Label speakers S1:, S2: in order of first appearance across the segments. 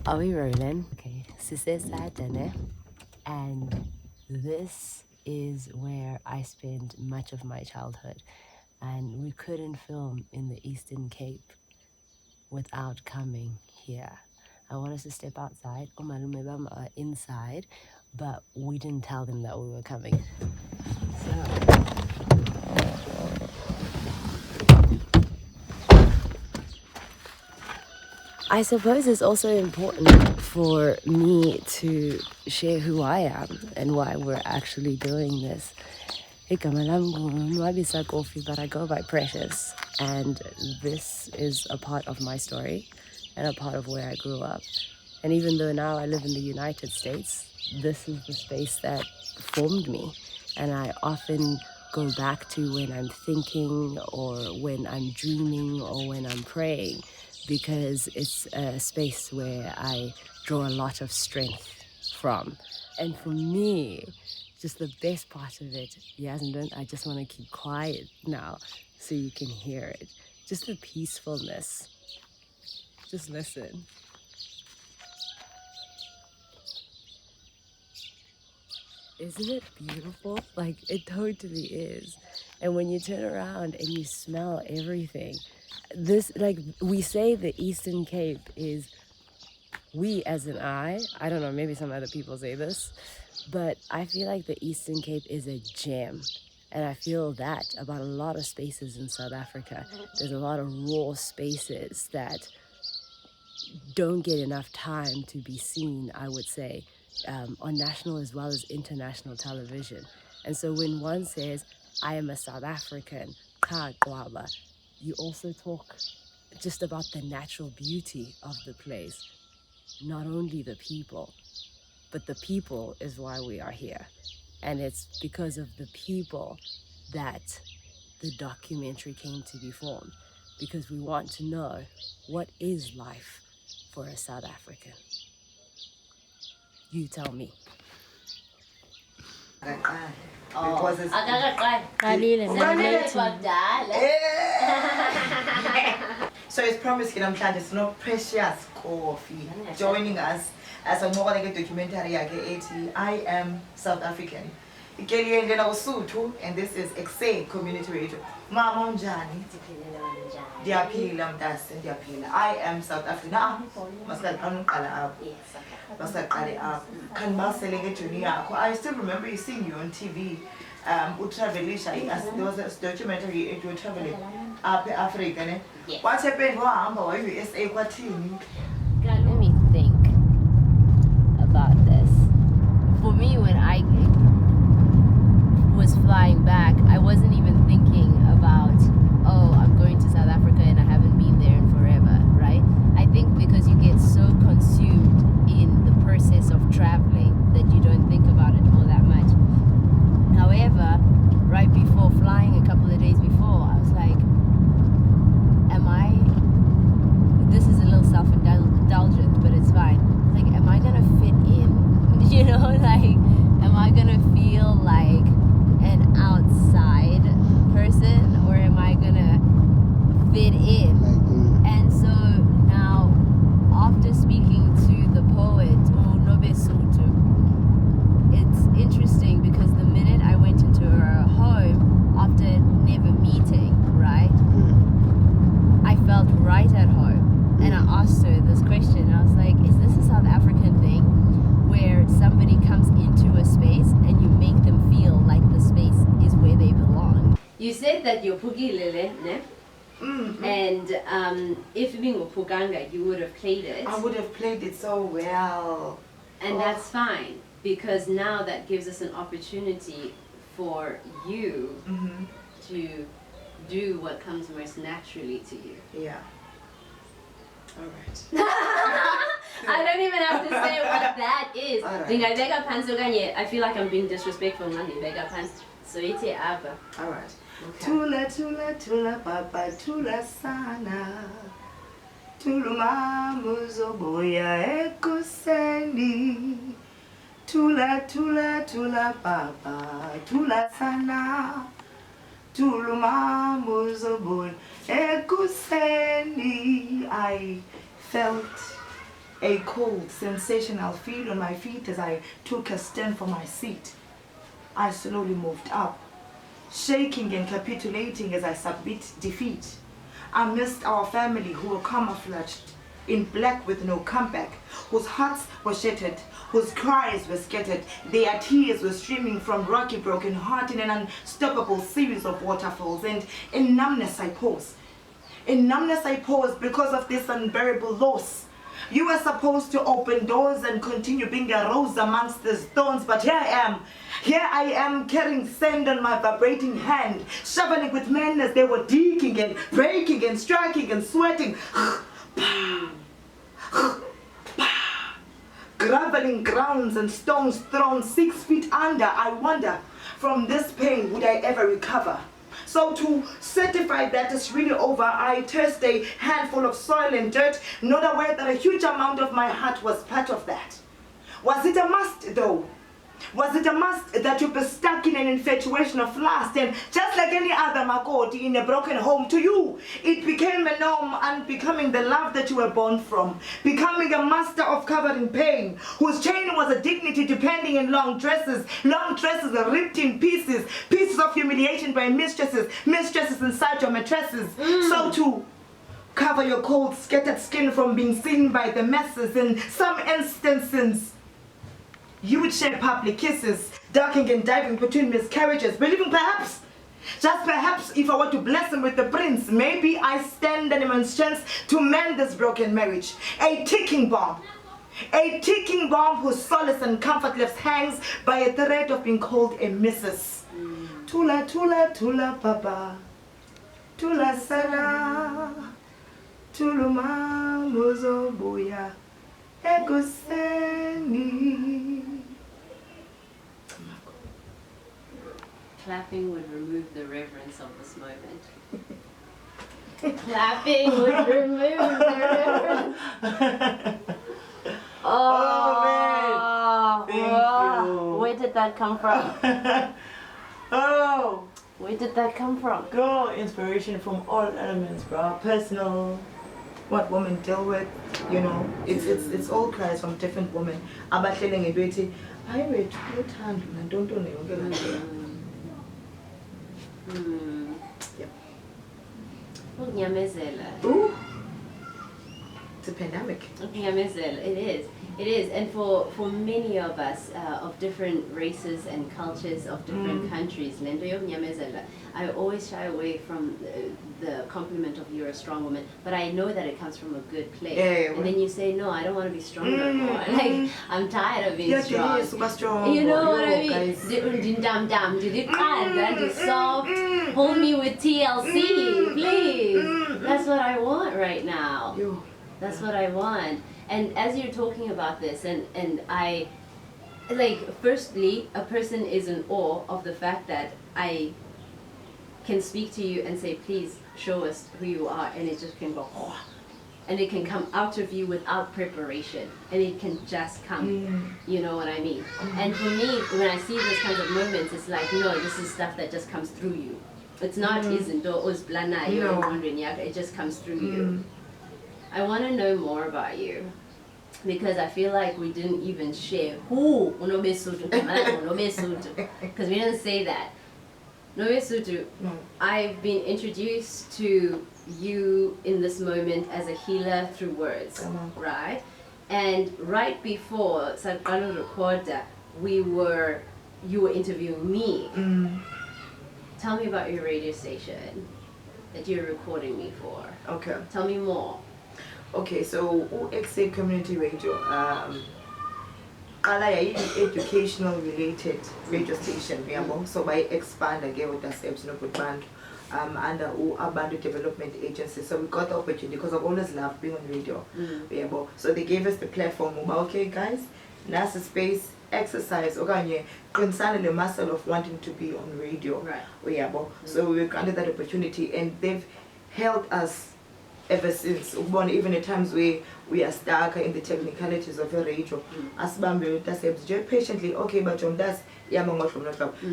S1: Are we rolling? Okay, Sibusiso, and this is where I spent much of my childhood, and we couldn't film in the Eastern Cape without coming here. I want us to step outside. Oh, my Lumebam are inside, but we didn't tell them that we were coming. So I suppose it's also important for me to share who I am and why we're actually doing this. Sibusiso Kofi, but I go by Precious, and this is a part of my story and a part of where I grew up. And even though now I live in the United States, this is the space that formed me, and I often go back to when I'm thinking or when I'm dreaming or when I'm praying, because it's a space where I draw a lot of strength from. And for me, just the best part of it, I just want to keep quiet now so you can hear it. Just the peacefulness. Just listen. Isn't it beautiful? Like, it totally is. And when you turn around and you smell everything, this, like, we say the Eastern Cape is, we as an I don't know, maybe some other people say this, but I feel like the Eastern Cape is a gem. And I feel that about a lot of spaces in South Africa. There's a lot of raw spaces that don't get enough time to be seen, I would say, on national as well as international television. And so when one says, I am a South African, Qha Qwaba, you also talk just about the natural beauty of the place, not only the people, but the people is why we are here. And it's because of the people that the documentary came to be formed, because we want to know what is life for a South African. You tell me.
S2: Because it's so it's promised it's no Precious Kofi joining us as a more like a documentary. I am South African. And this is Exe Community Radio. Mama Njani. I am South African. I still remember seeing you on TV. There was a documentary you were traveling up Africa. What happened?
S1: Let me think about this. For me, when I was flying back, I wasn't even thinking about, oh, I'm going to South Africa and I haven't been there in forever, right? I think because you get so consumed in the process of traveling that you don't think about it all that much. However, right before flying, a couple of days before, I was like, this is a little self-indulgent, but it's fine. Like, am I gonna fit in? You know, like, am I gonna feel like an outside person, or am I gonna fit in? And so now, after speaking to the poet, it's interesting because the minute I went into her home after never meeting, right, I felt right at home. And I asked her this question. I was like, is this a South African thing where somebody comes into a space and you make them feel like the space is where they belong? You said that you're Pugilele, ne? And if being Puganga, you would have played it.
S2: I would have played it so well.
S1: And that's fine. because now that gives us an opportunity for you to do what comes most naturally to you.
S2: Yeah. All right.
S1: I don't even have to say what that is.
S2: All right.
S1: Ndingayibeka phansi okanye I feel like I'm being disrespectful xa ndiyibeka phansi. So ithi apha.
S2: All right.
S1: Okay.
S2: Tula tula tula papa tula sana. Tuluma muzoboya ekuseni. Tula tula tula papa tula sana. Tuluma muzoboya ekuseni. I felt a cold, sensational feel on my feet as I took a stand from my seat. I slowly moved up, shaking and capitulating as I submit defeat. I missed our family who were camouflaged in black with no comeback, whose hearts were shattered, whose cries were scattered. Their tears were streaming from rocky broken heart in an unstoppable series of waterfalls. And in numbness I pause. In numbness I pause because of this unbearable loss. You were supposed to open doors and continue being a rose amongst the stones, but here I am carrying sand on my vibrating hand, shoveling with men as they were digging and breaking and striking and sweating. Graveling grounds and stones thrown 6 feet under. I wonder, from this pain, would I ever recover? So to certify that it's really over, I tossed a handful of soil and dirt, not aware that a huge amount of my heart was part of that. Was it a must though? Was it a must that you be stuck in an infatuation of lust, and just like any other makoti in a broken home, to you it became a norm, unbecoming the love that you were born from, becoming a master of covering pain, whose chain was a dignity depending in long dresses are ripped in pieces of humiliation by mistresses inside your mattresses. So to cover your cold, scattered skin from being seen by the masses, in some instances you would share public kisses, ducking and diving between miscarriages, believing perhaps, just perhaps, if I were to bless him with the prince, maybe I stand an immense chance to mend this broken marriage. A ticking bomb whose solace and comfort left hangs by a thread of being called a missus. Tula tula tula papa, tula sana, tuluma muzobuya ekuseni.
S1: Clapping would remove the reverence of this moment. Clapping would remove the reverence.
S2: Oh, man. Thank you.
S1: Where did that come from?
S2: Oh,
S1: Where did that come from?
S2: girl, inspiration from all elements, bro. Personal, what women deal with, you know, it's all cries from different women. Abahlele ngebethi, hayi wethu uthando nantontoni yonke le nto. Yep.
S1: Ukunyamezela.
S2: Ooh, it's a pandemic.
S1: Ukunyamezela, it is, and for many of us of different races and cultures of different countries, lento yokunyamezela, I always shy away from the compliment of you're a strong woman, but I know that it comes from a good place.
S2: Yeah,
S1: and then you say, no, I don't want to be strong no more. Like, I'm tired of being strong.
S2: Super strong.
S1: You know what I mean?
S2: Guys.
S1: Soft. Hold me with TLC, please. That's what I want right now.
S2: Yo.
S1: That's what I want. And as you're talking about this, and I, like, firstly, a person is in awe of the fact that I can speak to you and say, please show us who you are, and it just can go, and it can come out of you without preparation, and it can just come, you know what I mean? And for me, when I see those kinds of moments, it's like, no, this is stuff that just comes through you. It's not it just comes through you. I want to know more about you, because I feel like we didn't even share who because we didn't say that. Nobesutu, I've been introduced to you in this moment as a healer through words, right? And right before Sakano Recorder, you were interviewing me. Tell me about your radio station that you're recording me for.
S2: Okay.
S1: Tell me more.
S2: Okay, so XA Community Radio. Qala educational related radio station, so by expand again with us band under Abantu Development Agency. So we got the opportunity because I've always loved being on radio. So they gave us the platform. Okay, guys, NASA space exercise. Okay, concern the muscle of wanting to be on radio.
S1: Right.
S2: So we were granted that opportunity, and they've helped us ever since. Even at times where we are stuck in the technicalities of a radio. As Bambi does patiently, okay, but on that,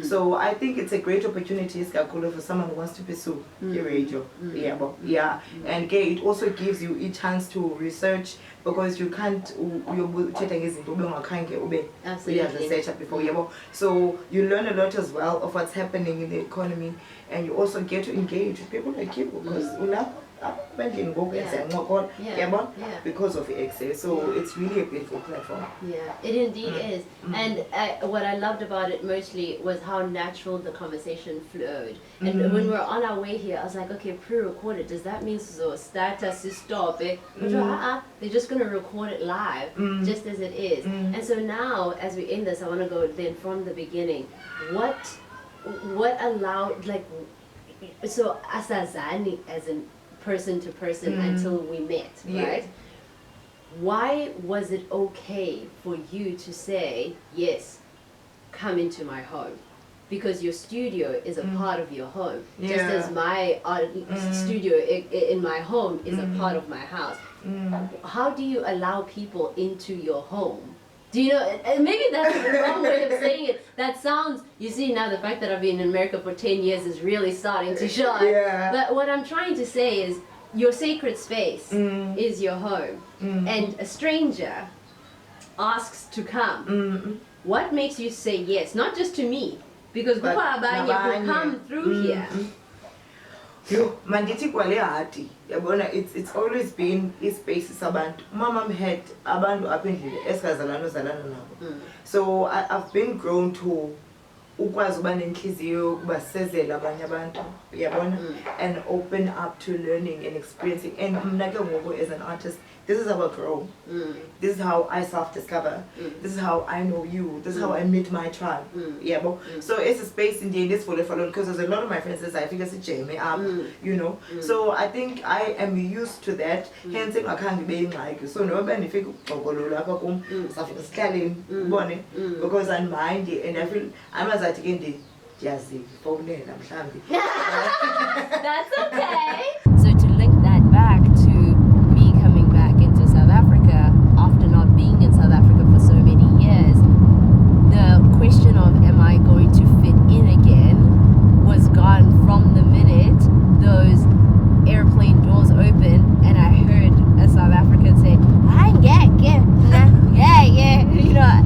S2: so I think it's a great opportunity for someone who wants to pursue the radio. And again, it also gives you a chance to research, because you can't research before. So you learn a lot as well of what's happening in the economy, and you also get to engage with people like you, because because of access. So it's really a beautiful platform.
S1: Yeah, it indeed is. And what I loved about it mostly was how natural the conversation flowed. And when we were on our way here, I was like, okay, pre-recorded, does that mean so status is stop it? They're just going to record it live, just as it is. And so now, as we end this, I want to go then from the beginning. What allowed, like, so Asazani as in person to person until we met, right? Why was it okay for you to say, yes, come into my home? Because your studio is a part of your home, just as my studio in my home is a part of my house. How do you allow people into your home? Do you know, and maybe that's the wrong way of saying it. That sounds, you see now the fact that I've been in America for 10 years is really starting to show. But what I'm trying to say is, your sacred space is your home. And a stranger asks to come. What makes you say yes? Not just to me, because Qha Qwaba will come through here.
S2: Mandithi kwale hati yabona, it's always been ispace sabantu. Mama had abantu apha endlini esikazalana nabo. So I've been grown to ukwazi uba nenhliziyo ukubasezela abanye abantu, yabona, and open up to learning and experiencing. And mna ke ngoku as an artist, this is how I grow. This is how I self-discover. This is how I know you. This is how I meet my tribe. So it's a space in this for because there's a lot of my friends that I think it's a Jamie up, you know. So I think I am used to that. Hence I can't be like so no benefit because I'm mindy and I feel I'm as I take the jazzy phone.
S1: That's okay. So to link that back to me coming back into South Africa after not being in South Africa for so many years, the question of am I going to fit in again was gone from the minute those airplane doors open and I heard a South African say, you know,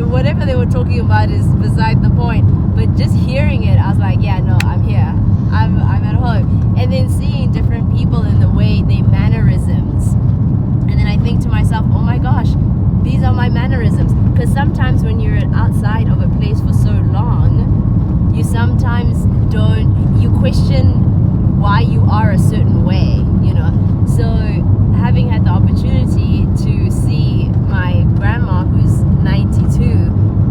S1: whatever they were talking about is beside the point. But just hearing it, I was like, yeah, no, I'm here. I'm at home. And then seeing different people in the way they mannerisms. And then I think to myself, oh my gosh, these are my mannerisms. Because sometimes when you're outside of a place for so long, you sometimes you question why you are a certain way, you know. So having had the opportunity to see my grandma who's 92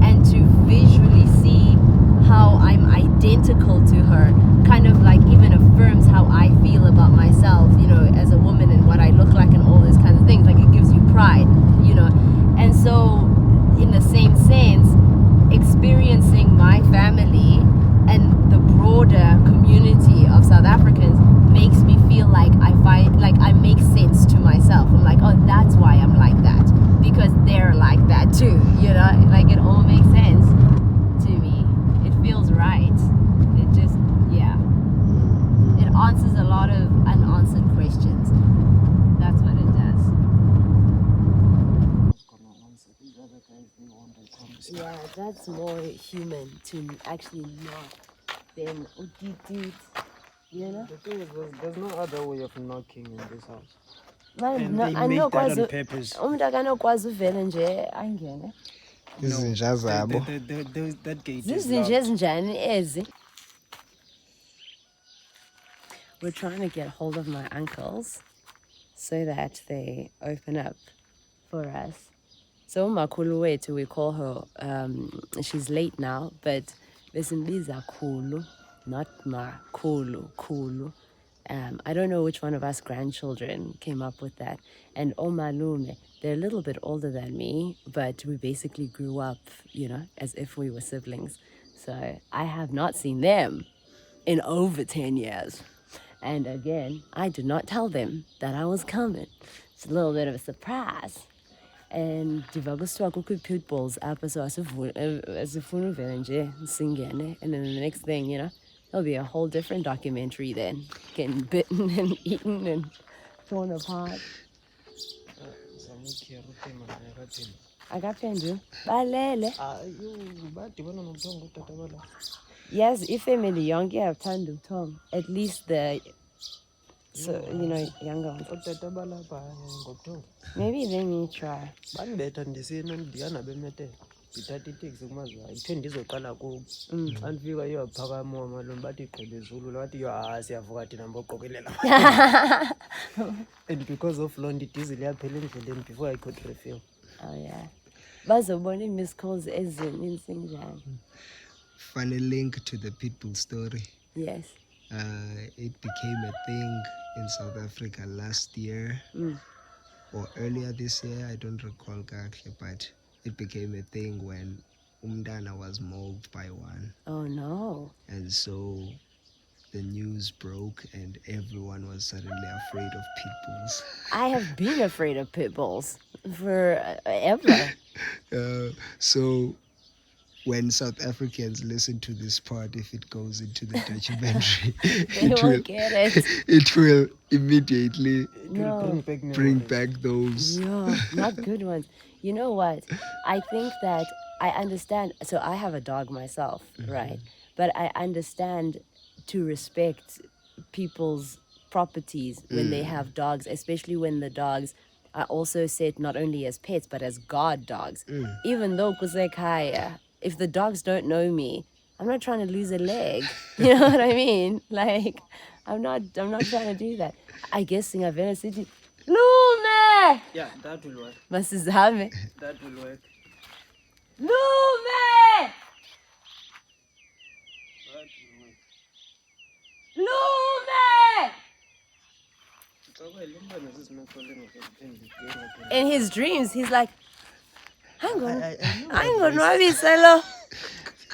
S1: and to visually see how I'm identical to her kind of like even affirms how I feel about myself, you know, as a woman and what I look like and all these kinds of things. Like it gives you pride, you know. And so in the same sense, experiencing my family and the broader community of South Africans makes me feel like I make sense to myself. I'm like, oh, that's why I'm like that, because they're like that too, you know. Like it all makes sense to me. It feels right. It just, yeah, it answers a lot of unanswered questions. That's what it does. Yeah, that's more human to actually knock than you know.
S3: The thing is, there's no other way of knocking in this house.
S1: Man,
S3: And
S1: no,
S3: they make that on purpose.
S4: Izinja zabo.
S3: That gate is locked.
S1: We're trying to get hold of my uncles so that they open up for us. So umakhulu wethu, we call her, she's late now, but besimbiza khulu, not makhulu, khulu. I don't know which one of us grandchildren came up with that. And omalume, they're a little bit older than me, but we basically grew up, as if we were siblings. So I have not seen them in over 10 years. And again, I did not tell them that I was coming. It's a little bit of a surprise. And ndivakuswa kukho pit bulls apha, so asifuna uvela nje singene, and then the next thing, there'll be a whole different documentary then, getting bitten and eaten and torn apart. Akaphendu balele. Yes, ifamily yonke iyakuthanda ubuthongo, at least the younger ones. Maybe they may try.
S3: ndithatha iteksi kumazi ayithe ndizoqala kubo xa ndifika iyophakama malume bathi igqibezulu bathi siyavuka thina mboqokelela and because of loo nto idizili yaphela endleleni before I could refill.
S1: Oh yeah, bazobona ii-miss calls ezininzi njani.
S4: Funny link to the pitbull story.
S1: Yes.
S4: It became a thing in South Africa last year or earlier this year, I don't recall exactly, but it became a thing when umntana was mauled by one.
S1: Oh no.
S4: And so the news broke and everyone was suddenly afraid of pit bulls.
S1: I have been afraid of pit bulls forever.
S4: So when South Africans listen to this part, if it goes into the documentary, it will immediately bring back those.
S1: Yeah, not good ones. You know what? I think that I understand. So I have a dog myself, right? But I understand to respect people's properties when they have dogs, especially when the dogs are also set not only as pets, but as guard dogs. Even though kusekaya, if the dogs don't know me, I'm not trying to lose a leg. You know what I mean? Like, I'm not trying to do that. I guess in Havana City, Lume!
S3: Yeah, that will work.
S1: Masizame.
S3: That will work.
S1: Lume! Lume! In his dreams, he's like, hang on,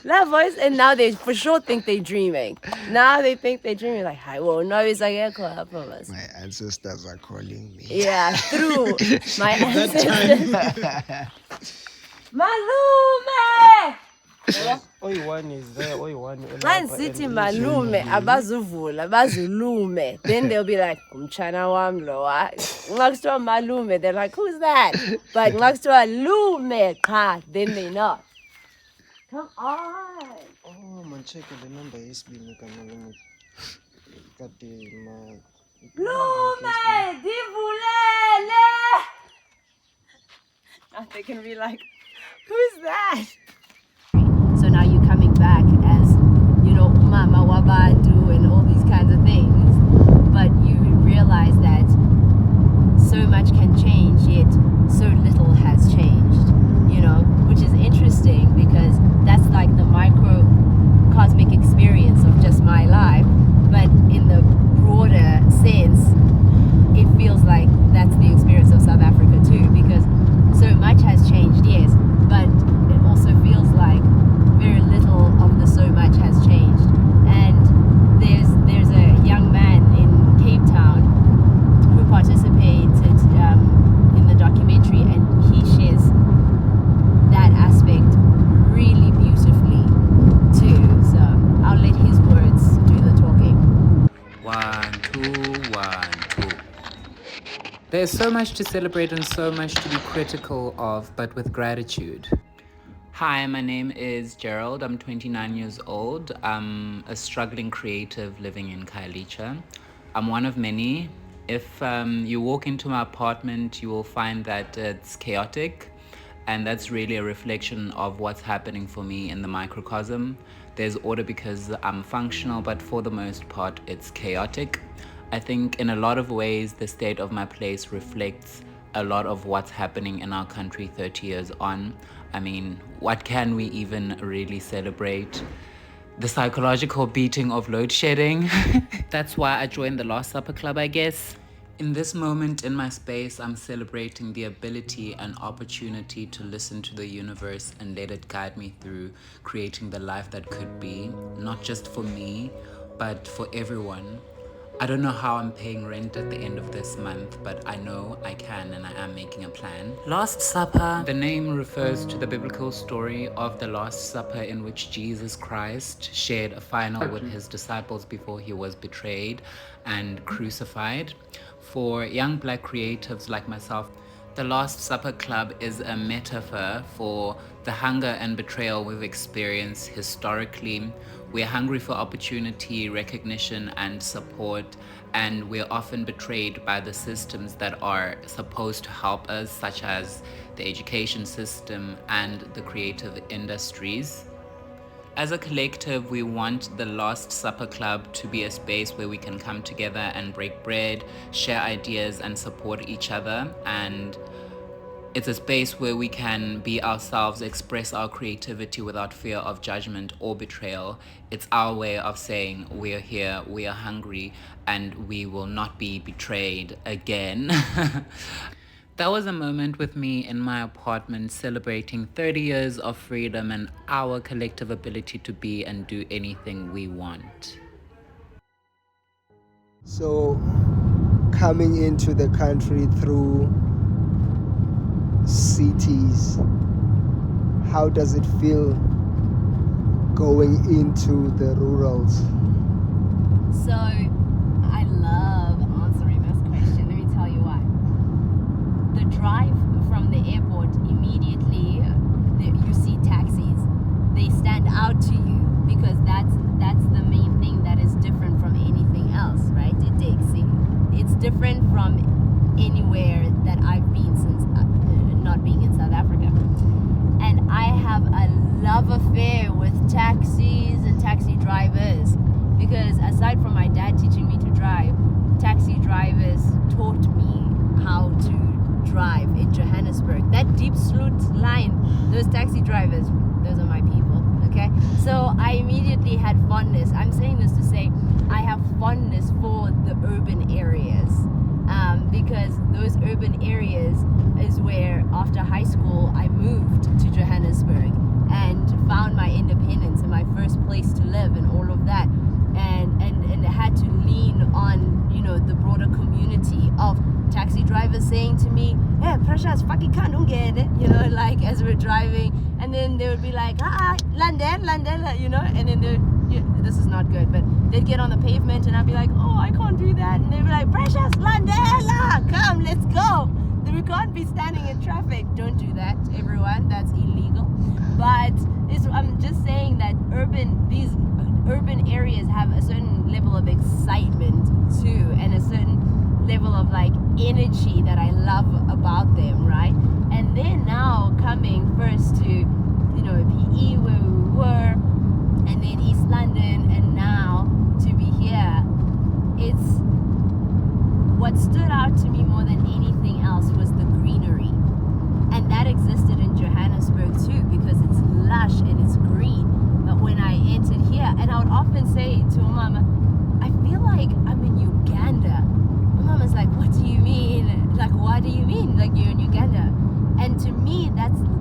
S1: that voice, and now they for sure think they're dreaming. Now they think they're dreaming, like, I won't know it's like
S4: my ancestors are calling me.
S1: Yeah, through my ancestors. Malume!
S3: Oyi-one is there, oyi-one.
S1: Man sithi malume abazuvula bazulume, then they'll be like umchana wam lowa. Nxa malume, they're like, who's that? But nxa lume qha, then they know. Come on.
S3: Oh, man, check the number yesibini kamalume. Kade ma.
S1: Lume divulele. Now they can be like, who's that? So now you're coming back as, umama wabadu and all these kinds of things, but you realize that so much can change, yet so little has changed, which is interesting because that's like the microcosmic experience of just my life, but in the broader sense, it feels like that's the experience of South Africa too, because so much has changed, yes, but it also feels like very little of the so much has changed. And there's a young man in Cape Town who participated in the documentary, and he shares that aspect really beautifully too. So I'll let his words do the talking.
S5: 1, 2, 1, 2. There's so much to celebrate and so much to be critical of, but with gratitude. Hi, my name is Gerald. I'm 29 years old. I'm a struggling creative living in Khayelitsha. I'm one of many. If you walk into my apartment, you will find that it's chaotic, and that's really a reflection of what's happening for me in the microcosm. There's order because I'm functional, but for the most part, it's chaotic. I think in a lot of ways, the state of my place reflects a lot of what's happening in our country 30 years on. I mean, what can we even really celebrate? The psychological beating of load shedding. That's why I joined the Last Supper Club, I guess. In this moment in my space, I'm celebrating the ability and opportunity to listen to the universe and let it guide me through creating the life that could be, not just for me, but for everyone. I don't know how I'm paying rent at the end of this month, but I know I can and I am making a plan. Last Supper. The name refers to the biblical story of the Last Supper in which Jesus Christ shared a final with his disciples before he was betrayed and crucified. For young Black creatives like myself, the Last Supper Club is a metaphor for the hunger and betrayal we've experienced historically. We're hungry for opportunity, recognition, and support, and we're often betrayed by the systems that are supposed to help us, such as the education system and the creative industries. As a collective, we want the Last Supper Club to be a space where we can come together and break bread, share ideas, and support each other. And it's a space where we can be ourselves, express our creativity without fear of judgment or betrayal. It's our way of saying we're here, we are hungry, and we will not be betrayed again. That was a moment with me in my apartment celebrating 30 years of freedom and our collective ability to be and do anything we want.
S4: So, coming into the country through cities, how does it feel going into the rurals?
S1: So, I love answering this question. Let me tell you why. The drive from the airport, immediately you see taxis. They stand out to you because that's the main thing that is different from anything else, right? It's different from anywhere that I've been since not being in South Africa. And I have a love affair with taxis and taxi drivers because aside from my dad teaching me to drive, taxi drivers taught me how to drive in Johannesburg. That Deep Sloot line, those taxi drivers, those are my people, okay? So I immediately had fondness. I'm saying this to say I have fondness for the urban areas because those urban areas is where after high school I moved to Johannesburg and found my independence and my first place to live and all of that, and had to lean on, you know, the broader community of taxi drivers saying to me, "Hey, Precious, fucking can't get it," you know, like as we're driving, and then they would be like, London, you know, and then this is not good, but they'd get on the pavement and I'd be like, "Oh, I can't do that," and they'd be like, "Precious, Landela, come, let's go." We can't be standing in traffic. Don't do that, everyone. That's illegal. But I'm just saying that these urban areas have a certain level of excitement too, and a certain level of like energy that I love about them, right? And then now coming first to, you know, PE where we were, and then East London, and now to be here, it's what stood out to me more than anything else was the greenery. And that existed in Johannesburg too because it's lush and it's green. But when I entered here, and I would often say to Mama, I feel like I'm in Uganda. My Mama's like, "What do you mean? Like, what do you mean? Like, you're in Uganda?" And to me,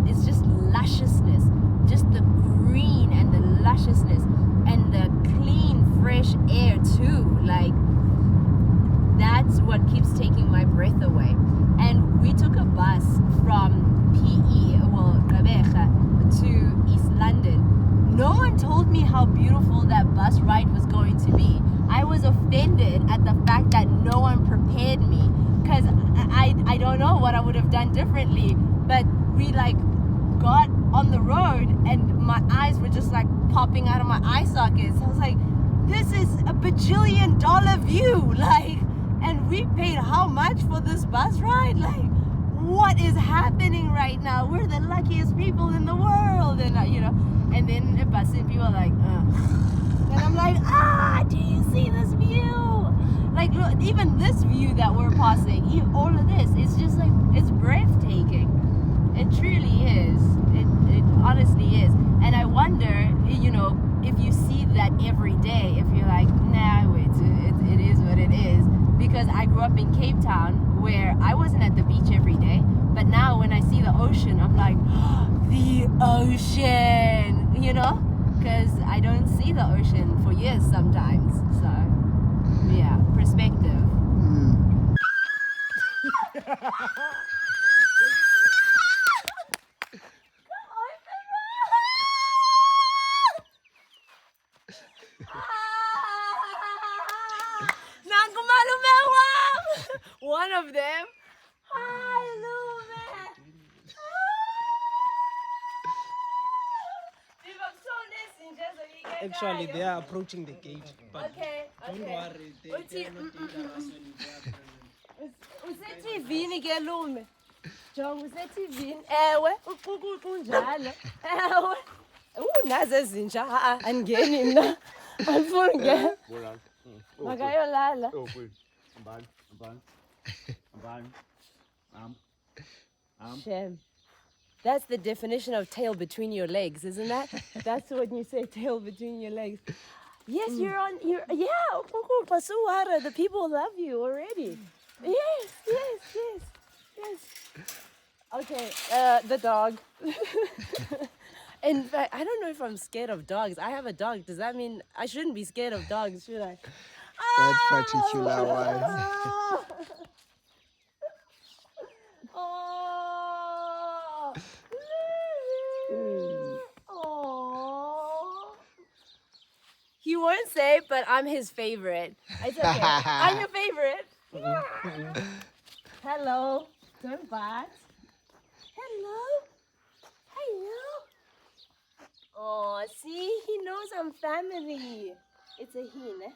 S1: it's just lusciousness. Just the green and the lusciousness and the clean, fresh air too. Like, that's what keeps taking my breath away. And we took a bus from PE, Gqeberha, to East London. No one told me how beautiful that bus ride was going to be. I was offended at the fact that no one prepared me because I don't know what I would have done differently. But we like got on the road and my eyes were just like popping out of my eye sockets. I was like, this is a bajillion-dollar view, like, and we paid how much for this bus ride? Like, what is happening right now? We're the luckiest people in the world, and you know. And then the bus and people are like, and I'm like, do you see this view? Like, look, even this view that we're passing, all of this, it's just like, it's breathtaking. It truly is. It honestly is. And I wonder, you know, if you see that every day, if you're like, nah, wait, it is what it is. Because I grew up in Cape Town, where I wasn't at the beach every day, but now when I see the ocean, I'm like, the ocean, you know? Because I don't see the ocean for years sometimes. So, yeah, perspective. One of them. Hi, Lume.
S3: Actually, they are approaching the gate. But
S1: Okay,
S3: don't
S1: okay.
S3: worry, they are not dangerous when they are present.
S1: Usetivini ke Lume. Jonga usetivini. Ewe, kunjalo. Ewe. Nazi ezintsha. Angeni mna. Andifuni ngena. Makayolala. Shem. That's the definition of tail between your legs, isn't that? That's when you say tail between your legs. Yes, yeah, Pasuara, the people love you already. Yes. Okay, the dog. In fact, I don't know if I'm scared of dogs. I have a dog. Does that mean I shouldn't be scared of dogs, should I?
S4: That particular one.
S1: Oh. He won't say, but I'm his favorite. It's okay. I'm your favorite. Hello. Don't bark. Hello. Oh, see, he knows I'm family. It's a he, ne?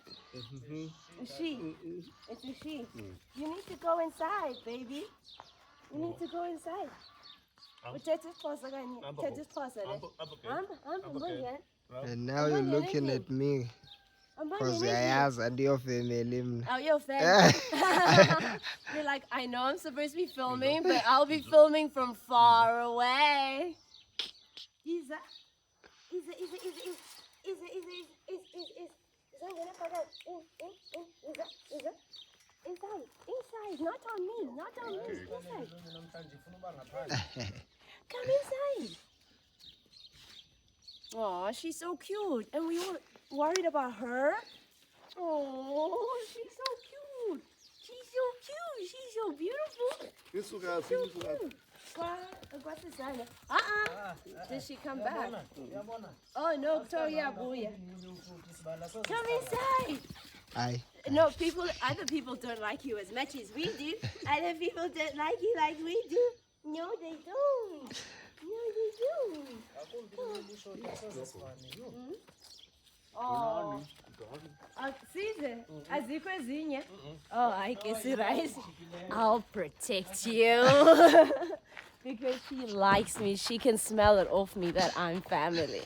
S1: A she. It's a she. You need to go inside, baby. You need to go inside.
S4: And now you're looking at me. Because I asked and your family.
S1: Oh, your family. You're like, I know I'm supposed to be filming, but I'll be filming from far away. Isa. Inside, not on me, inside. Come inside. Oh, she's so cute, and we were worried about her. Oh, she's so cute. She's so beautiful. She's so cute. Did she come back? Oh no, Victoria Booya. Come inside.
S4: Aye.
S1: No, other people don't like you as much as we do. Other people don't like you like we do. No, they don't. Oh. Caesar, azikho ezinye. Oh, I guess it is. I'll protect you. Because she likes me. She can smell it off me that I'm family.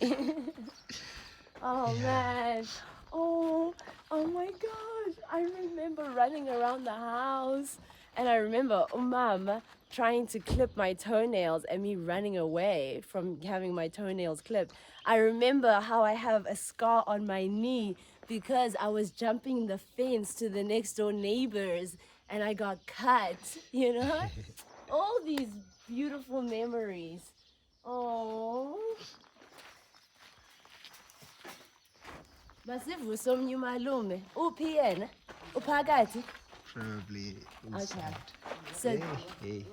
S1: Oh, man. Oh my gosh. I remember running around the house. And I remember Mom trying to clip my toenails and me running away from having my toenails clipped. I remember how I have a scar on my knee because I was jumping the fence to the next door neighbors and I got cut, you know? All these beautiful memories. Oh. Masivuso mnyumalume. Uphi yena? Uphakathi?
S4: Probably
S1: Okay.
S4: inside.
S1: So
S4: Hey.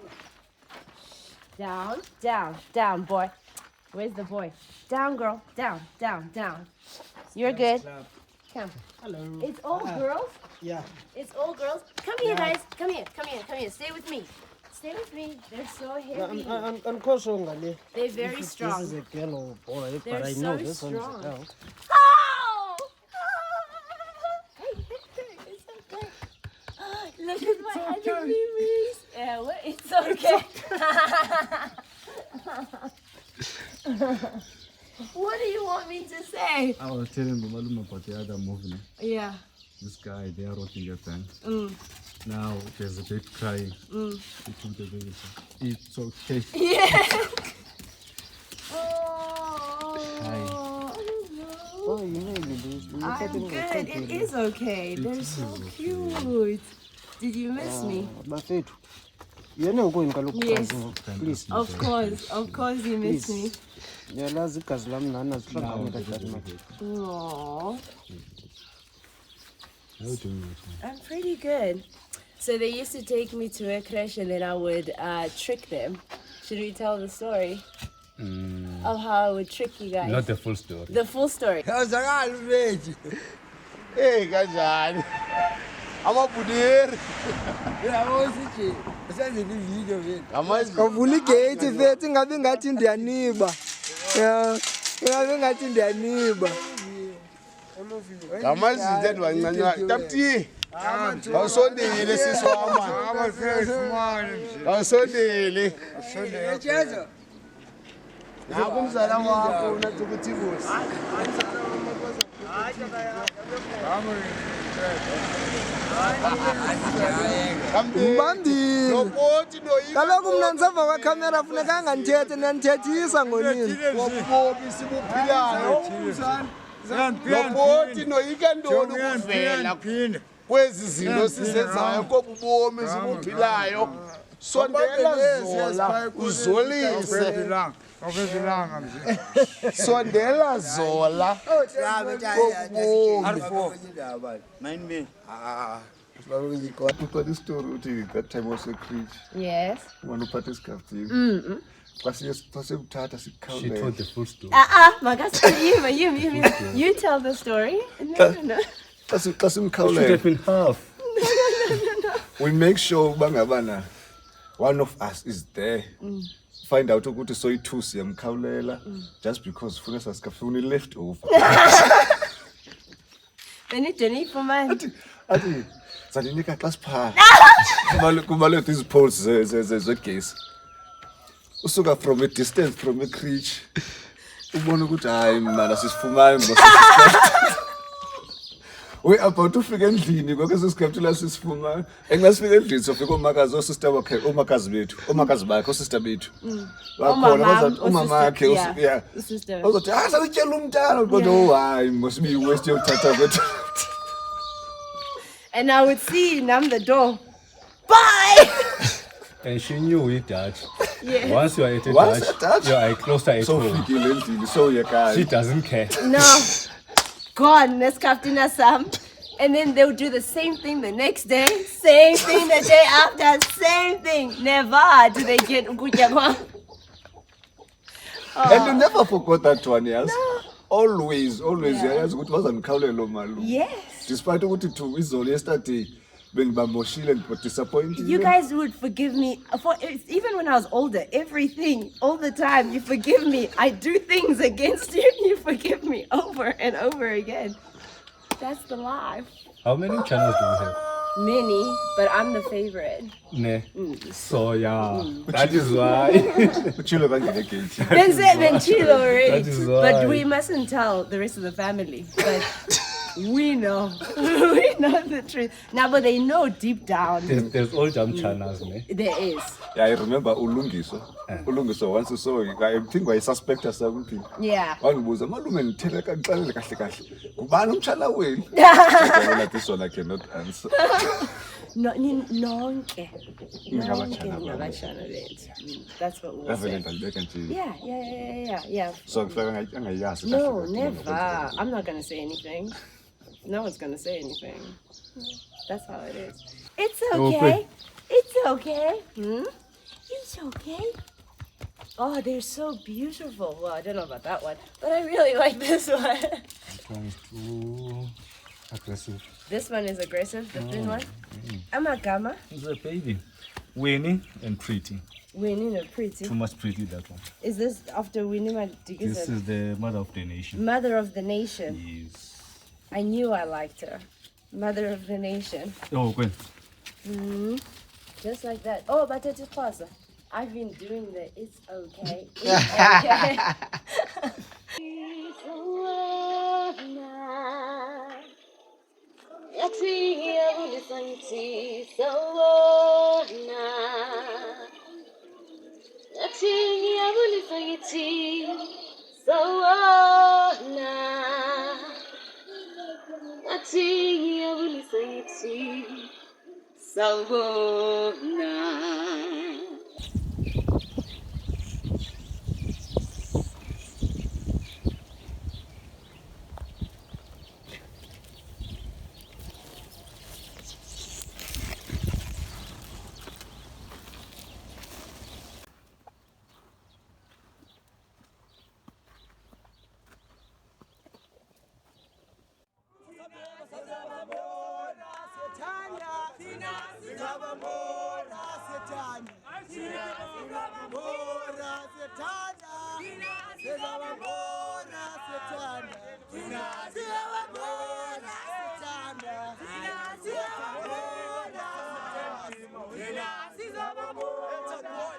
S1: down, boy. Where's the boy? Down, girl. Down. You're good. Come.
S3: Hello.
S1: It's all girls?
S3: Yeah.
S1: It's all girls? Come here, guys. Come here. Stay with me. They're so heavy. They're very strong.
S3: This is a girl or boy,
S1: They're
S3: but I know
S1: so
S3: this one is a
S1: strong.
S3: girl.
S1: Oh! It's okay. Look at my other memories. Yeah, what? It's okay. What do you want me to say?
S6: I was telling Mamaluma about the other movie.
S1: Yeah.
S6: this guy, they are rotting at them. Now there's a baby crying. They told the baby, it's okay.
S1: Yeah.
S3: Oh, you know this.
S1: I'm good. It is okay. They're so cute. Did you miss me?
S3: Bafethu. Yena ukwini kaloku
S1: Yes.
S3: please.
S1: Of course you missed me.
S3: Yalazi igazi lam nana sihlangane dadimati.
S1: Aww.
S6: How are you doing?
S1: I'm pretty good. So they used to take me to a creche and then I would trick them. Should we tell the story of how I would trick you guys?
S6: Not the full story.
S1: The full story.
S7: Kawuzakala mfethu. Hey kanjani? Amabhuderi. Yabo sithi senze ivideo veni. Amazi
S3: Kavula igate fethu ingabe ngathi ndiyaniba. Yeah. Ingabe ngathi ndiyaniba.
S7: amazi nje wancancane. Tapti. Awusondele sisi wami. Awusondele. Awusondele. Naku umzala wakho unathi ukuthi bosi.
S3: Mbambile.
S7: Noboti noyika.
S3: Kaloku mna ndisava kwakhamera funeka angandithethe nandithethisa ngonini.
S7: Wobomi sibuphilayo. Noboti noyika ntoni ukuvela kwezi zinto sizenzayo kobubomi sibuphilayo. Sondela zola uzolise. Sondela zola.
S8: Mind me.
S6: But this story, that time was a creech.
S1: Yes.
S6: One who participated. She told the full story.
S1: You tell the story. No.
S6: It should have been half. We make sure bangabana one of us is there. Find out ukuthi soyi-2 siyamkhawulela just because funa sasikafuni left over.
S1: They need to need for mine.
S6: Athi salinika xa siphala. Kubalwe these poles zegesi. Usuka from a distance from a creech. Ubona ukuthi hayi mana sisifumane we about ufika endlini kwake sisikhaptula sisifumane. Engasifika endlini sofika omakazi osister wakhe omakazi bethu omakazi bakhe osister bethu. Bakhona bazathi umamakhe yeah.
S1: Sister.
S6: Bazathi sawutyela umntana kodwa hayi mosibi waste yokuthatha kwethu.
S1: And I would see nam the door. Bye.
S6: And she knew it Dutch.
S1: Yeah.
S6: Once you are at a
S4: Dutch,
S6: you are closer at
S4: So
S6: home.
S4: fikile endlini so yekhaya.
S6: She doesn't care.
S1: No. God, let's captain us some. And then they'll do the same thing the next day, same thing the day after, same thing. Never do they get ukutya.
S4: And you never forgot that one, yes? Always yayazi ukuthi bazandikhawulela malu.
S1: Yes.
S4: Despite ukuthi to izolo yesterday bengibamoshile but disappointed.
S1: You guys would forgive me for even when I was older, everything, all the time. You forgive me. I do things against you. You forgive me over and over again. That's the life.
S6: How many channels do you have?
S1: Many, but I'm the favorite.
S6: Ne. So yeah, that is why.
S4: Uchilo kangene gate.
S1: Then chill already.
S6: That is why.
S1: But we mustn't tell the rest of the family. But we know. We know the truth. Now, but they know deep down.
S6: There's all jump channels, ne.
S1: There is.
S4: Yeah, I remember Ulungiso. Ulungiso once so I think I suspect something.
S1: Yeah.
S4: Wangibuza malume ngithele kancane kahle kahle. Kubani umthala wenu? Like this one I cannot answer.
S1: No, nonke.
S4: Ngabashana
S1: That's what we'll
S4: Avele
S1: say.
S4: ndalibeka nje.
S1: Yeah.
S4: So kufika angayazi kahle.
S1: No, never. I'm not gonna say anything. No one's gonna say anything. That's how it is. It's okay. It's okay. It's okay. Oh, they're so beautiful. Well, I don't know about that one, but I really like this one.
S6: This one is too aggressive.
S1: This one is aggressive, the thin one. Amagama.
S6: It's a baby. Winnie and Pretty.
S1: Winnie and Pretty.
S6: Too much Pretty, that one.
S1: Is this after Winnie
S6: This is the mother of the nation.
S1: Mother of the Nation?
S6: Yes.
S1: I knew I liked her. Mother of the Nation.
S6: Oh, Gwen.
S1: Just like that. Oh, but it's pause. I've been doing the it's okay. It's okay.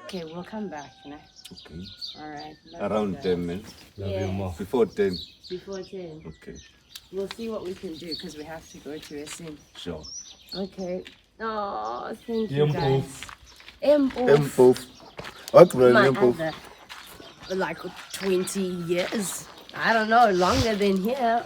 S1: Okay, we'll come back, you know?
S6: Okay.
S1: All right.
S6: Around 10 minutes.
S1: Yeah.
S6: Before 10.
S1: Before 10.
S6: Okay.
S1: We'll see what we can do because we have to go to a scene.
S6: Sure.
S1: Okay. Oh, thank you guys. M-Oof.
S6: M-Oof. What brand
S1: My
S6: M-Oof?
S1: other, like 20 years. I don't know, longer than here.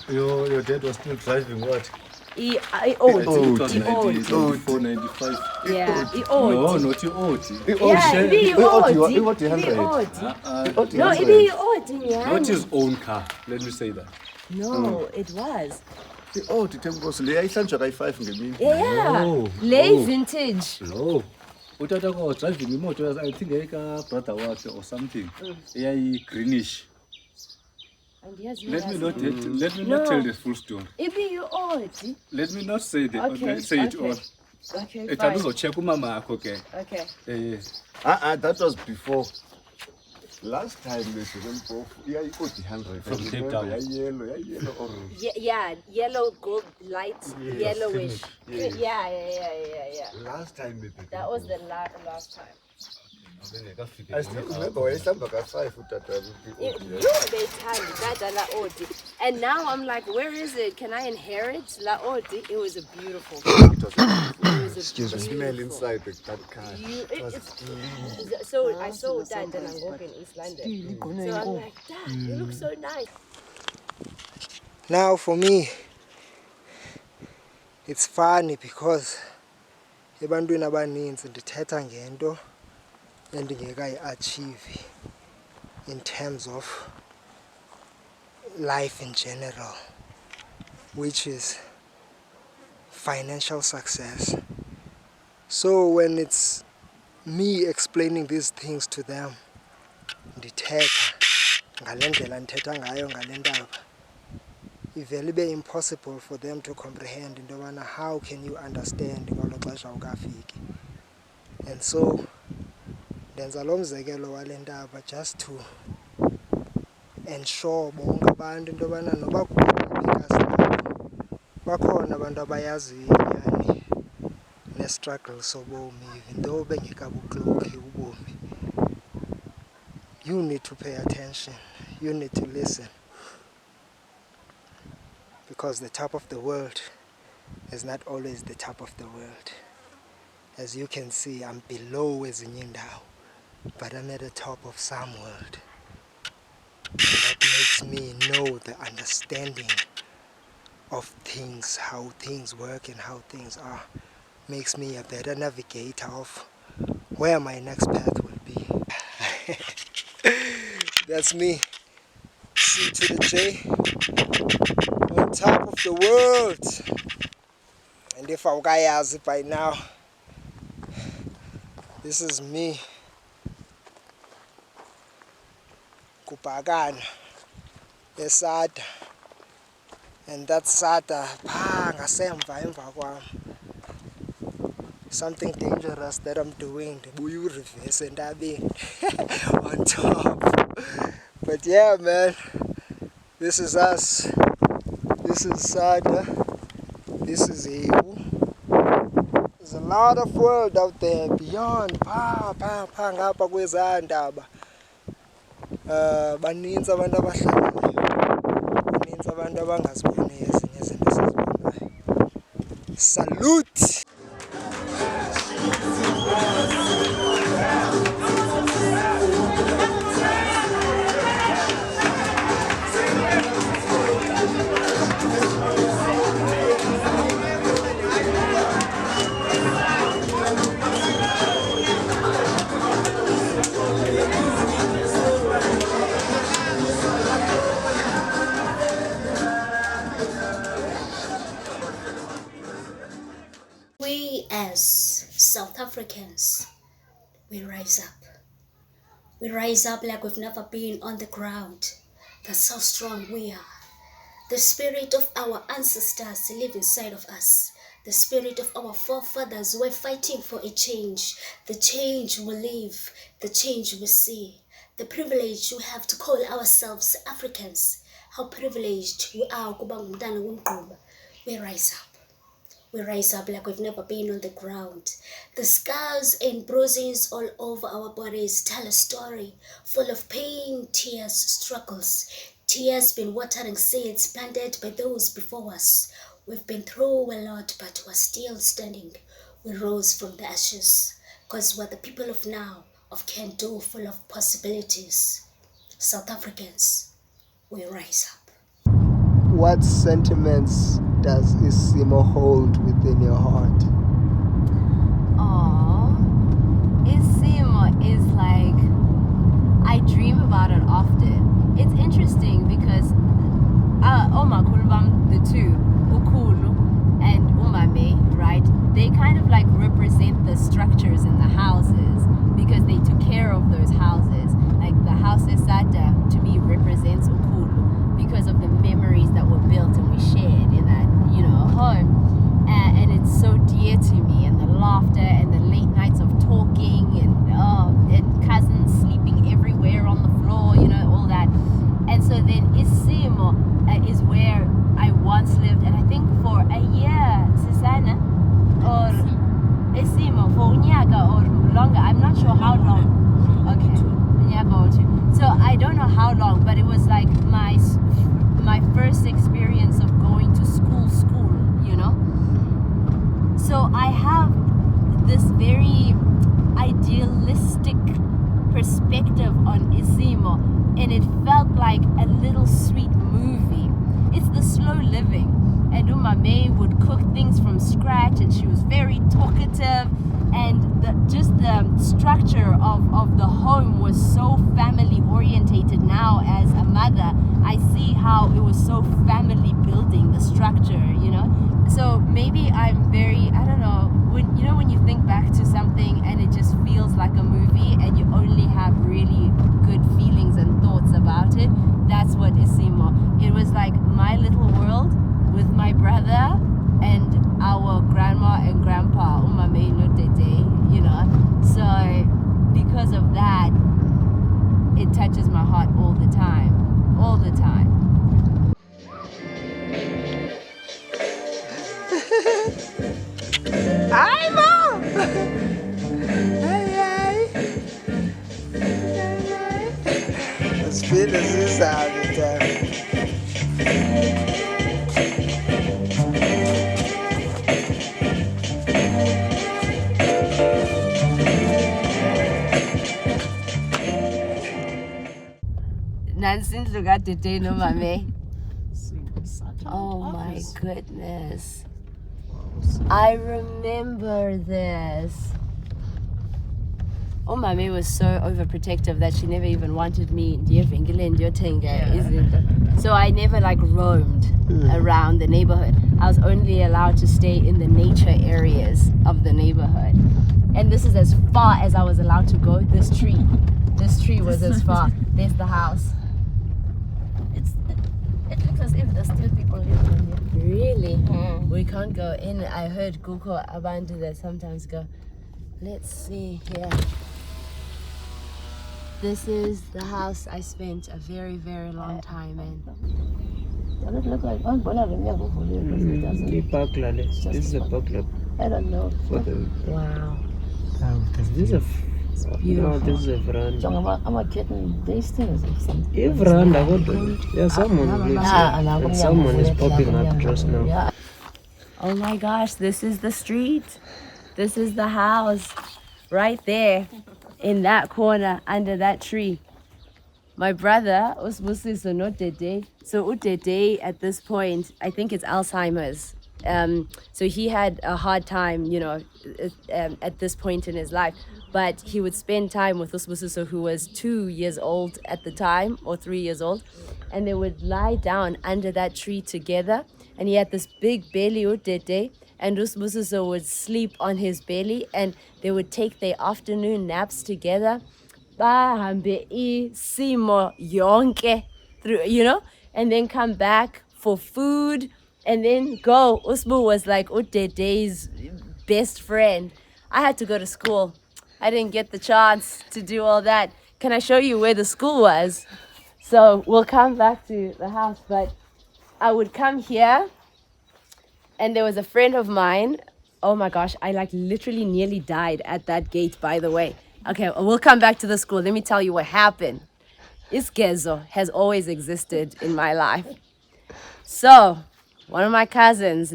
S6: Your dad was still driving what?
S1: He
S6: It
S1: owed.
S6: was
S1: He owed.
S6: 94, 95.
S1: Yeah, he owed.
S6: No, not you owed.
S1: Yeah, he owed.
S6: He owed
S1: He
S6: 100.
S1: owed. No, he owed.
S9: Not his own car, let me say that.
S1: No, it was.
S6: He owed it because le ayihlanjwa kayi-5 ngemini.
S1: Yeah, lay vintage.
S9: No. Utata was driving imoto, I think brother wakhe or something. Greenish.
S1: And he has no
S9: Let me
S1: license.
S9: not
S1: No.
S9: tell the full story.
S1: If you owed.
S9: Let me not say the
S1: Okay,
S9: say it
S1: okay.
S9: all.
S1: Okay,
S9: It
S1: fine.
S9: check umama akho ke.
S1: Okay.
S6: That was before. Last time we did M-Oof, he owed 100.
S9: From Cape Town.
S6: Yellow or
S1: Yeah, yellow, gold, light, yellowish.
S6: Yes.
S1: Yeah.
S6: last time we did.
S1: That was the last time.
S6: I still remember wayehlamba ka-5 utata.
S1: They timed La Odi. And now I'm like, where is it? Can I inherit La Odi? It was a beautiful car.
S6: Excuse me. Smell inside that car.
S1: So I saw that and I'm walking in East London. So I'm like, Dad, you look so nice.
S10: Now for me, it's funny because ebantwini abaninzi ndithetha ngento endingekayi-achieve in terms of life in general, which is financial success. So when it's me explaining these things to them, ndithetha ngale ndlela ndithetha ngayo ngale ndaba, ivele ibe impossible for them to comprehend into yobana how can you understand ngolo xesha ukafiki. And so ndenza lo mzekelo wale ndaba just to ensure bonke abantu into yobana noba kubikas bakhona abantu abayaziyo inyani ne-struggle sobomi, even though bengekabukloki ubomi. You need to pay attention, you need to listen, because the top of the world is not always the top of the world. As you can see, I'm below ezinye indawo, but I'm at the top of some world. And that makes me know the understanding of things, how things work and how things are. Makes me a better navigator of where my next path will be. That's me. C to the J. On top of the world. And if awukayazi by now, this is me. Kubhakana eSada. And that Sada ngasemva emva kwam. Something dangerous that I'm doing. Ndibuya reverse endabeni on top. But yeah, man, this is us. This is Sada. This is Ewu. There's a lot of world out there beyond. Ngapha kwezaa ndaba. Baninzi abantu abahlalayo. Baninzi abantu abangaziboniyo ezinye izinto esizibonayo. Salute!
S11: We as South Africans, we rise up. We rise up like we've never been on the ground. That's how strong we are. The spirit of our ancestors live inside of us. The spirit of our forefathers were fighting for a change. The change we live, the change we see. The privilege we have to call ourselves Africans. How privileged we are. We rise up. We rise up like we've never been on the ground. The scars and bruises all over our bodies tell a story full of pain, tears, struggles. Tears been watering seeds planted by those before us. We've been through a lot, but we're still standing. We rose from the ashes, because we're the people of now, of can do, full of possibilities. South Africans, we rise up.
S10: What sentiments does Isimo hold within your heart?
S1: Aww. Isimo is like, I dream about it often. It's interesting because Oma Kulbam, the two, Ukulu and Umame, right? They kind of like represent the structures in the houses because they took care of those houses. Like the house Esata to me represents Ukulu because of the memories that were built and we shared in that, home. And it's so dear to me, and the laughter and the late nights of talking and cousins sleeping everywhere on the floor, all that. And so then Isimo is where I once lived, and I think for a year, Susanna, or Isimo, for Unyaga or longer, I'm not sure how long. Okay, Unyaga or two. So I don't know how long, but it was like my first experience of going to school, So I have this very idealistic perspective on Isimo, and it felt like a little sweet movie. It's the slow living. And Umame would cook things from scratch, and she was very talkative, and the structure of the home was so family orientated. Now as a mother, I see how it was so family building, the structure, So maybe I'm very, I don't know, when you think back to something and it just feels like a movie and you only have really good feelings and thoughts about it, that's what Isimo. It was like my little world with my brother and our grandma and grandpa, Umame no Tete, So because of that, it touches my heart all the time. All the time.
S10: Hi, Mom! Hey. As been as this all the time.
S1: Nancy, look at the day, no, Mame. Oh my goodness. I remember this. Oh, Mame was so overprotective that she never even wanted me. So I never roamed around the neighborhood. I was only allowed to stay in the nature areas of the neighborhood. And this is as far as I was allowed to go. This tree was as far. There's the house. It looks as if there's still people living in here. Really? We can't go in. I heard Guko Abandu that sometimes go. Let's see here. This is the house I spent a very, very long time in.
S3: Does it look like this is a burglar.
S1: I don't know. Wow.
S3: This is a
S1: beautiful.
S3: This is a veranda.
S1: I'm getting these things.
S3: A veranda, yeah, someone lives here. And someone is popping up just now.
S1: Oh my gosh, this is the street. This is the house right there in that corner under that tree. My brother was Sibusiso no Dede. So Udede at this point, I think it's Alzheimer's. So he had a hard time, at this point in his life. But he would spend time with Sibusiso, who was 2 years old at the time, or 3 years old. And they would lie down under that tree together. And he had this big belly, Udede. And Sibusiso would sleep on his belly. And they would take their afternoon naps together. Bahambe isimo yonke through, and then come back for food and then go. Usbu was like Udede's best friend. I had to go to school. I didn't get the chance to do all that. Can I show you where the school was? So we'll come back to the house, but I would come here and there was a friend of mine. Oh my gosh, I literally nearly died at that gate, by the way. Okay, we'll come back to the school. Let me tell you what happened. Isgezo has always existed in my life. So, one of my cousins,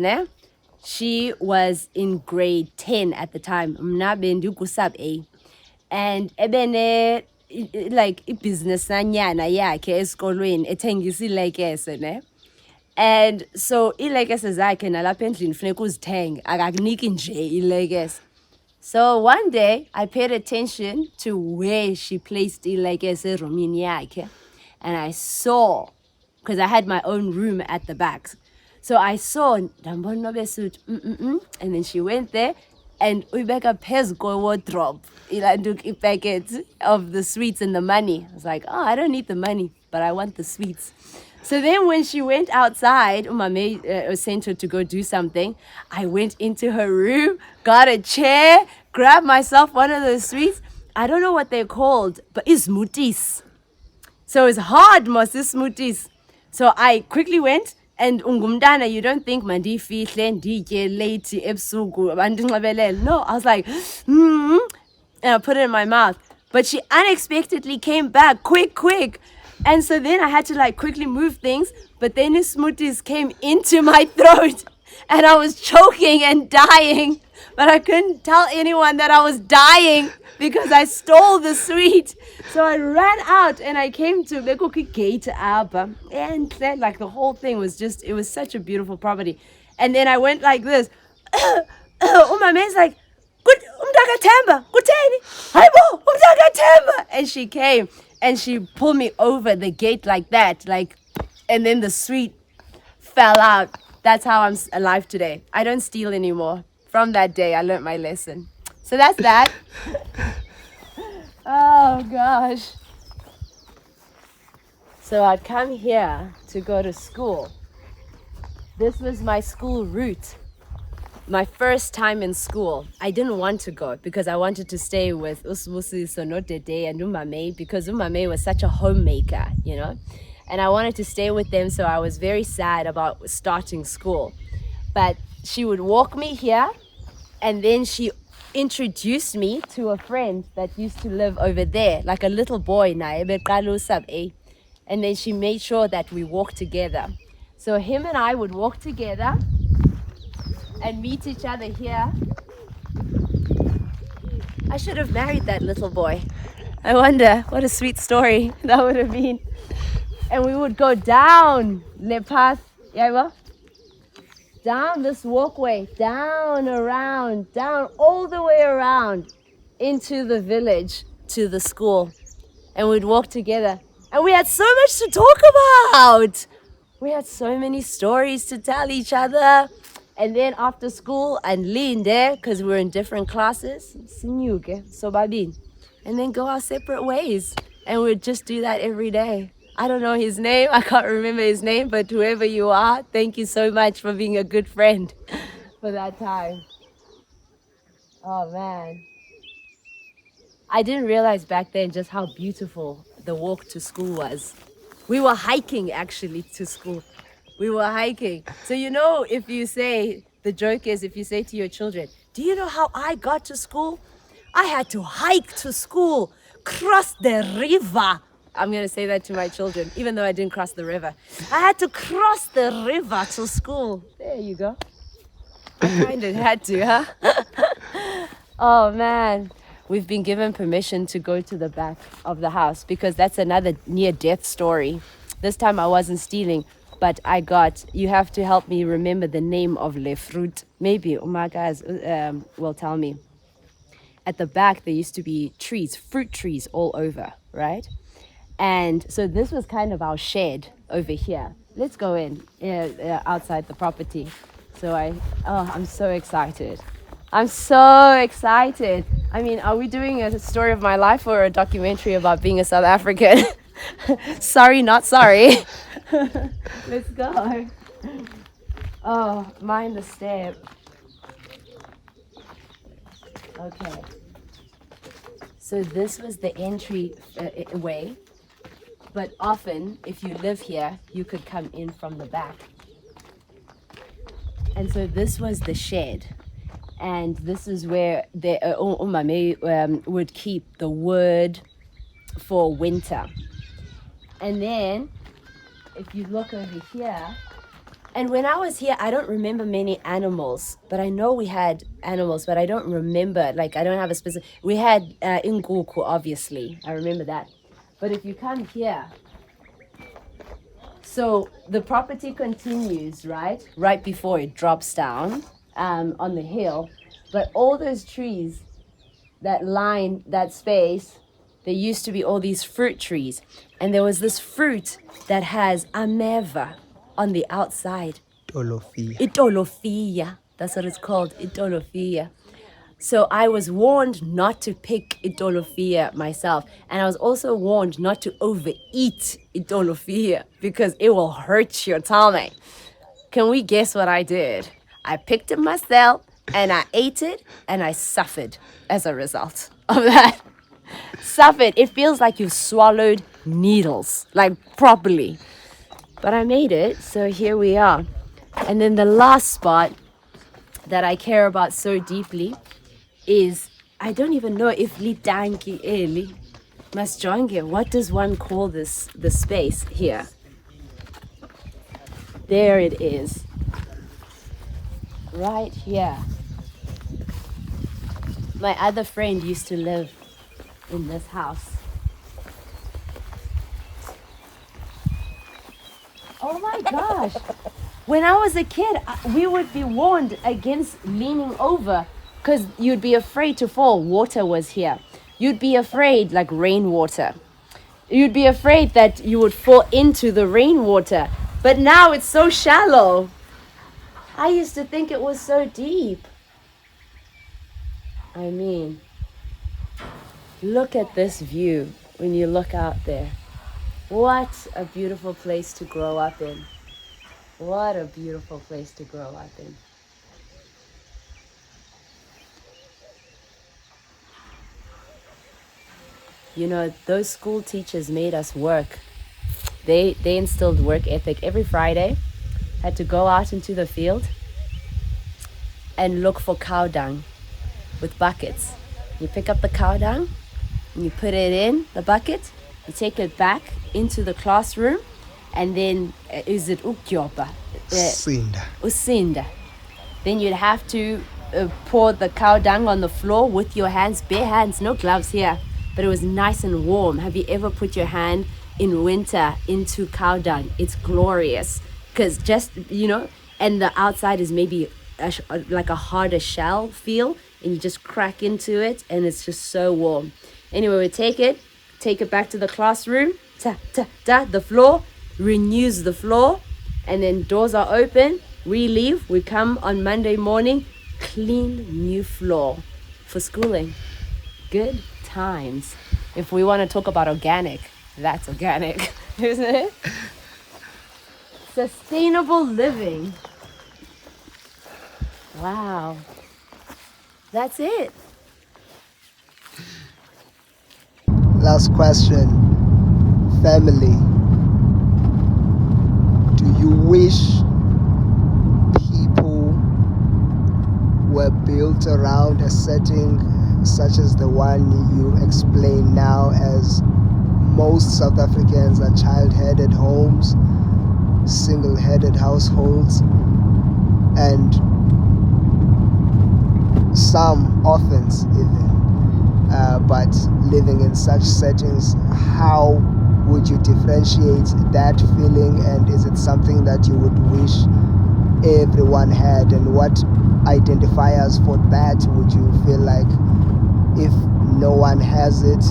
S1: she was in grade 10 at the time. Mna benduku sub A. And ebene business nyana yakhe esikolweni ethengisa ilekese, ne? And so ilekese zakhe nalapha endlini funeka uzithenge, akakuniki nje ilekese. So one day, I paid attention to where she placed ilekese romini yakhe. And I saw, because I had my own room at the back. So I saw, and then she went there, and Ubeka Pezgo wardrobe, a packet of the sweets and the money. I was like, oh, I don't need the money, but I want the sweets. So then when she went outside, Umame sent her to go do something. I went into her room, got a chair, grabbed myself one of those sweets. I don't know what they're called, but it's smoothies. So it's hard, mos, it's smoothies. So I quickly went, and ungumdana, you don't think mandi fihle nditye late ebusuku bandinxebelele. No, I was like, and I put it in my mouth. But she unexpectedly came back quick. And so then I had to quickly move things, but then the smoothies came into my throat and I was choking and dying, but I couldn't tell anyone that I was dying because I stole the sweet. So I ran out and I came to Bekuki Gate Abba, and then the whole thing was it was such a beautiful property. And then I went like this. My man's like, good umdaka kuteni, haibo umdaka. And she came and she pulled me over the gate like that, and then the sweet fell out. That's how I'm alive today. I don't steal anymore. From that day, I learned my lesson. So that's that. Oh gosh. So I'd come here to go to school. This was my school route. My first time in school. I didn't want to go because I wanted to stay with Sibusiso no Dede and Umame because Umame was such a homemaker, And I wanted to stay with them, so I was very sad about starting school. But she would walk me here, and then she introduced me to a friend that used to live over there, like a little boy, and then she made sure that we walked together. So him and I would walk together and meet each other here. I should have married that little boy. I wonder what a sweet story that would have been. And we would go down the path, down this walkway, down, around, down, all the way around into the village to the school. And we'd walk together. And we had so much to talk about. We had so many stories to tell each other. And then after school, and lean there, because we were in different classes, and then go our separate ways. And we'd just do that every day. I don't know his name. I can't remember his name, but whoever you are, thank you so much for being a good friend for that time. Oh, man. I didn't realize back then just how beautiful the walk to school was. We were hiking, actually, to school. We were hiking. So, if you say, the joke is if you say to your children, do you know how I got to school? I had to hike to school, cross the river. I'm going to say that to my children, even though I didn't cross the river. I had to cross the river to school. There you go. I kind of had to, huh? Oh man, we've been given permission to go to the back of the house because that's another near-death story. This time I wasn't stealing, but you have to help me remember the name of le fruit. Maybe my guys will tell me. At the back, there used to be trees, fruit trees all over, right? And so this was kind of our shed over here. Let's go in outside the property. I'm so excited. I'm so excited. I mean, are we doing a story of my life or a documentary about being a South African? Sorry, not sorry. Let's go. Oh, mind the step. Okay. So this was the entry way. But often, if you live here, you could come in from the back. And so this was the shed. And this is where the umame would keep the wood for winter. And then, if you look over here, and when I was here, I don't remember many animals, but I know we had animals, but I don't remember, like I don't have a specific, we had inguku, obviously, I remember that. But if you come here, so the property continues, right? Right before it drops down on the hill. But all those trees that line that space, there used to be all these fruit trees. And there was this fruit that has ameva on the outside. Itolofia. That's what it's called, itolofia. So I was warned not to pick itolofia myself. And I was also warned not to overeat itolofia because it will hurt your tummy. Can we guess what I did? I picked it myself and I ate it and I suffered as a result of that. Suffered. It feels like you've swallowed needles, like properly. But I made it, so here we are. And then the last spot that I care about so deeply is, I don't even know if litanki eli masjonge. What does one call the space here? There it is. Right here. My other friend used to live in this house. Oh my gosh. When I was a kid, we would be warned against leaning over because you'd be afraid to fall. Water was here. You'd be afraid, like rainwater. You'd be afraid that you would fall into the rainwater. But now it's so shallow. I used to think it was so deep. I mean, look at this view when you look out there. What a beautiful place to grow up in. What a beautiful place to grow up in. You know, those school teachers made us work. They instilled work ethic. Every Friday, had to go out into the field and look for cow dung with buckets. You pick up the cow dung, and you put it in the bucket, you take it back into the classroom, and then is it Qha Qwaba? Usinda. Then you'd have to pour the cow dung on the floor with your hands, bare hands, no gloves here, but it was nice and warm. Have you ever put your hand in winter into cow dung? It's glorious because just, you know, and the outside is maybe like a harder shell feel, and you just crack into it and it's just so warm. Anyway, we take it back to the classroom, the floor, renews the floor, and then doors are open, we leave, we come on Monday morning, clean new floor for schooling. Good times. If we want to talk about organic, that's organic, isn't it? Sustainable living. Wow. That's it.
S10: Last question. Family. Do you wish people were built around a setting such as the one you explain now, as most South Africans are child-headed homes, single-headed households, and some orphans even. But living in such settings, how would you differentiate that feeling, and is it something that you would wish everyone had, and what identifiers for that would you feel like if no one has it,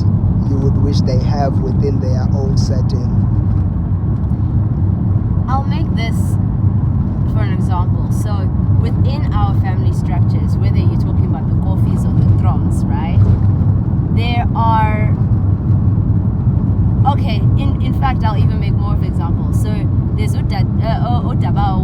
S10: you would wish they have within their own setting?
S1: I'll make this for an example. So within our family structures, whether you're talking about the Kofis or the Troms, right? There are, okay, in fact, I'll even make more of examples. So there's Udaba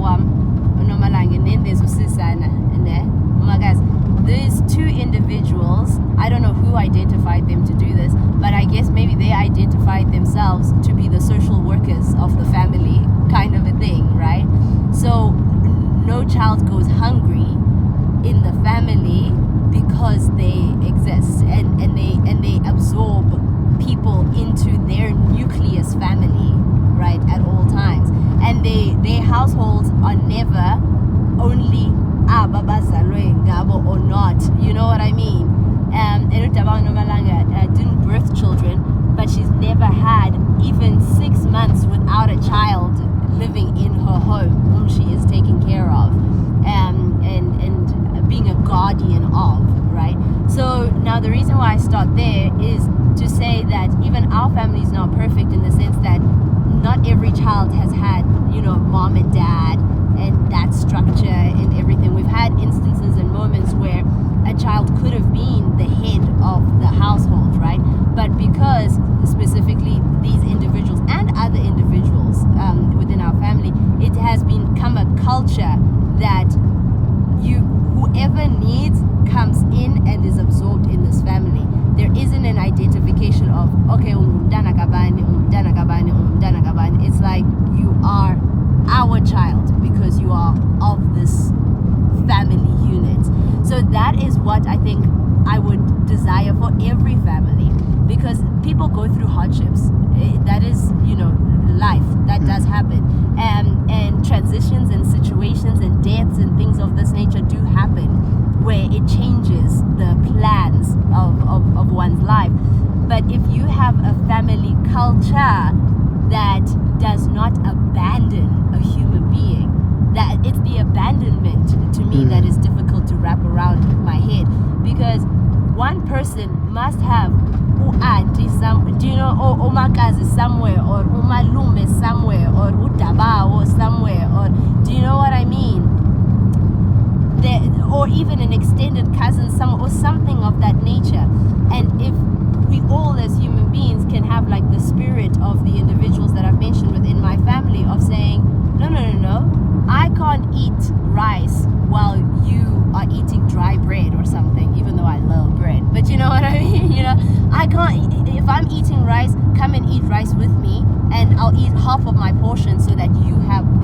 S1: Nomalang, and then there's Usisana, and there. Oh my guys, these two individuals, I don't know who identified them to do this, but I guess maybe they identified themselves to be the social workers of the family, kind of a thing, right? So no child goes hungry in the family because they exist, and they absorb people into their nucleus family, right, at all times. And their households are never only babazalwe ngabo or not, you know what I mean? Didn't birth children, but she's never had even 6 months without a child living in her home whom she is taking care of, and being a guardian of, right? So now the reason why I start there is to say that even our family is not perfect, in the sense that not every child has had, mom and dad and that structure and everything. We've had instances and moments where a child could have been the head of the household, right? But because specifically these individuals and other individuals within our family, it has become a culture that whoever needs comes in and is absorbed in this family. There isn't an identification of, okay, it's like you are our child because you are of this family unit. So that is what I think I would desire for every family, because people go through hardships. That is, life. That does happen. And transitions and situations and deaths and things of this nature do happen, where it changes the plans of one's life. But if you have a family culture that does not abandon a human being, that it's the abandonment to me that is difficult to wrap around my head, because one person must have auntie or umakazi somewhere, or umalume somewhere, or udaba somewhere, or do you know what I mean? Or even an extended cousin or something of that nature. And if we all as human beings can have like the spirit of the individuals that I've mentioned within my family, of saying, no, I can't eat rice while you are eating dry bread or something, even though I love bread. But you know what I mean? I can't, if I'm eating rice, come and eat rice with me, and I'll eat half of my portion so that you have